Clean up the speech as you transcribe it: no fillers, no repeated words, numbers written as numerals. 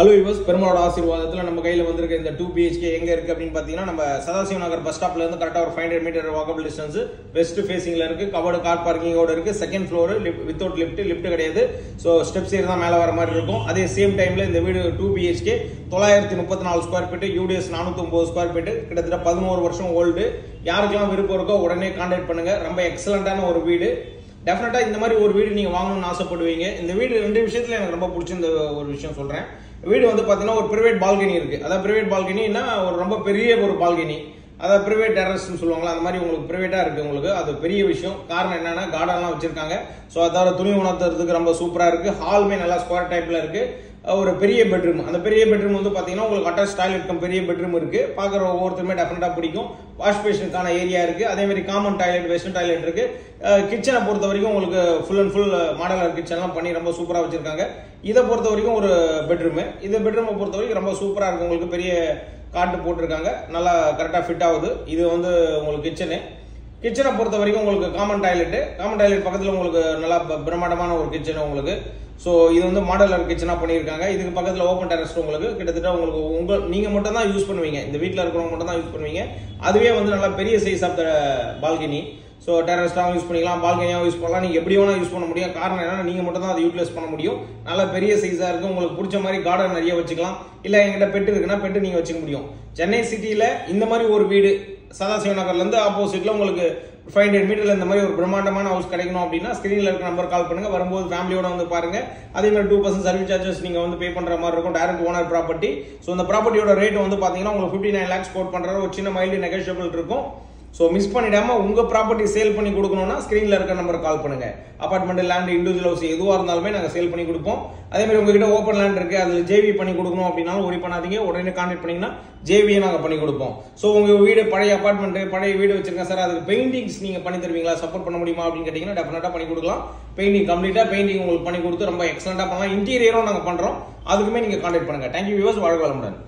Hello yours, பெருமாளோட ஆசீர்வாதத்தில் நம்ம கையில் வந்திருக்க இந்த 2 BHK எங்கே இருக்குது அப்படின்னு பார்த்தீங்கன்னா, நம்ம சதாசிவ நகர் பஸ் ஸ்டாப்லேருந்து கரெக்டாக ஒரு 500 மீட்டர் வாக்கபிள் டிஸ்டன்ஸ் வெஸ்ட் ஃபேசிங்கில் இருக்குது. கவர்டு கார் பார்க்கிங்கோட இருக்குது. செகண்ட் ஃப்ளோர் வித்தவுட் லிஃப்ட் கிடையாது. ஸோ ஸ்டெப்ஸ் ஏறி தான் மேலே வர மாதிரி இருக்கும். அதே சேம் டைமில் இந்த வீடு 2 BHK 934 square feet, UDS 409 square feet, கிட்டத்தட்ட 11 வருஷம் ஓல்டு. யாருக்கெல்லாம் விருப்பம் இருக்கோ உடனே கான்டாக்ட் பண்ணுங்க. ரொம்ப எக்ஸலண்டான ஒரு வீடு. டெஃபினட்டா இந்த மாதிரி ஒரு வீடு நீங்க வாங்கணும்னு ஆசைப்படுவீங்க. இந்த வீடு 2 விஷயத்துல எனக்கு ரொம்ப பிடிச்சிருந்த ஒரு விஷயம் சொல்றேன். வீடு வந்து பாத்தீங்கன்னா ஒரு பிரைவேட் பால்கனி இருக்கு. அதாவது பிரைவேட் பால்கனின்னா ஒரு ரொம்ப பெரிய ஒரு பால்கனி, அதாவது பிரைவேட் டெரஸ்ன்னு சொல்லுவாங்களா, அந்த மாதிரி உங்களுக்கு பிரைவேட்டா இருக்கு. உங்களுக்கு அது பெரிய விஷயம். காரணம் என்னன்னா கார்டன்லாம் வச்சிருக்காங்க. ஸோ அதாவது துணி உணர்த்துறதுக்கு ரொம்ப சூப்பரா இருக்கு. ஹாலுமே நல்லா ஸ்கொயர் டைப்ல இருக்கு. ஒரு பெரிய பெட்ரூம், அந்த பெரிய பெட்ரூம் வந்து பாத்தீங்கன்னா உங்களுக்கு அட்டாச் டாய்லெட் கம் பெரிய பெட்ரூம் இருக்கு. பாக்குற ஒவ்வொருத்தருமே டெஃபினட்டா பிடிக்கும். வாஷ் பேஷனுக்கான ஏரியா இருக்கு. அதே மாதிரி காமன் டாய்லெட், வெஸ்டர்ன் டாய்லெட் இருக்கு. கிச்சனை பொறுத்த வரைக்கும் உங்களுக்கு ஃபுல் அண்ட் ஃபுல் மாடலர் கிச்சன்லாம் பண்ணி ரொம்ப சூப்பரா வச்சிருக்காங்க. இதை பொறுத்த வரைக்கும் ஒரு பெட்ரூம். இந்த பெட்ரூமை பொறுத்த வரைக்கும் ரொம்ப சூப்பரா இருக்கு. உங்களுக்கு பெரிய காட்டு போட்டிருக்காங்க, நல்லா கரெக்டா ஃபிட் ஆகுது. இது வந்து உங்களுக்கு கிச்சனை பொறுத்த வரைக்கும் உங்களுக்கு காமன் டாய்லெட் பக்கத்தில் உங்களுக்கு நல்லா பிரம்மாண்டமான ஒரு கிச்சன் உங்களுக்கு. ஸோ இது வந்து மாடலர் கிச்சனா பண்ணியிருக்காங்க. இதுக்கு பக்கத்தில் ஓப்பன் டெரஸ் உங்களுக்கு கிட்டத்தட்ட உங்களுக்கு நீங்க மட்டும் தான் யூஸ் பண்ணுவீங்க. இந்த வீட்டில் இருக்கிறவங்க மட்டும் தான் யூஸ் பண்ணுவீங்க. அதுவே வந்து நல்லா பெரிய size of the balcony. So டெரஸ்டாகவும் யூஸ் பண்ணிக்கலாம், பால்கனியாகவும் யூஸ் பண்ணலாம். நீங்கள் எப்படி வேணால் யூஸ் பண்ண முடியும். காரணம் என்னன்னா நீங்கள் மட்டும் தான் அதை யூட்டிலைஸ் பண்ண முடியும். நல்லா பெரிய சைஸாக இருக்கும். உங்களுக்கு பிடிச்ச மாதிரி கார்டன் நிறைய வச்சுக்கலாம். இல்லை எங்கிட்ட பெட்டு இருக்குன்னா பெட்டு நீங்கள் வச்சுக்க முடியும். சென்னை சிட்டியில் இந்த மாதிரி ஒரு வீடு சதாசிவ நகர்லேருந்து ஆப்போசிட்ல உங்களுக்கு 500 மீட்டர்ல இந்த மாதிரி ஒரு பிரம்மாண்டமான ஹவுஸ் கிடைக்கணும் அப்படின்னா ஸ்கிரீன்ல இருக்க நம்பர் கால் பண்ணுங்க. வரும்போது ஃபேமிலியோட வந்து பாருங்க. அதே மாதிரி 2% சர்வீஸ் சார்ஜஸ் நீங்க வந்து பே பண்ற மாதிரி இருக்கும். Direct owner property. ஸோ இந்த ப்ராப்பர்ட்டியோட ரேட் வந்து பாத்தீங்கன்னா உங்களுக்கு 59 lakhs கோட் பண்றாரு. ஒரு சின்ன மைல்டு நெகோஷியபிள் இருக்கும். ஸோ மிஸ் பண்ணிடாம உங்க ப்ராப்பர்ட்டி சேல் பண்ணி கொடுக்கணும்னா ஸ்கிரீன்ல இருக்க நம்பர் கால் பண்ணுங்க. அபார்ட்மெண்ட், லேண்ட், இண்டிவிஜுவல் ஹவுஸ் எதுவாக இருந்தாலுமே நாங்கள் சேல் பண்ணி கொடுப்போம். அதே மாதிரி உங்ககிட்ட ஓப்பன் லேண்ட் இருக்கு, அதில் ஜேவி பண்ணி கொடுக்கணும் அப்படின்னாலும் ஒரி பண்ணாதீங்க. உடனே கான்டாக்ட் பண்ணீங்கன்னா ஜேவியை நாங்கள் பண்ணி கொடுப்போம். ஸோ உங்க வீடு பழைய அபார்ட்மெண்ட், பழைய வீடு வச்சிருக்கேன் சார், அதுக்கு பெயிண்டிங்ஸ் நீங்க பண்ணி தருவீங்களா, சப்போர்ட் பண்ண முடியுமா அப்படின்னு கேட்டீங்கன்னா டெஃபினட்டா பண்ணி கொடுக்கலாம். பெயிண்டிங் கம்ப்ளீட்டா பெயிண்டிங் உங்களுக்கு பண்ணி கொடுத்து ரொம்ப எக்ஸலண்டா பண்ணலாம். இன்டீரியரும் நாங்கள் பண்றோம். அதுக்குமே நீங்க கான்டாக்ட் பண்ணுங்க. தேங்க்யூ வியூவர்ஸ், வாழ்க வளமுடன்.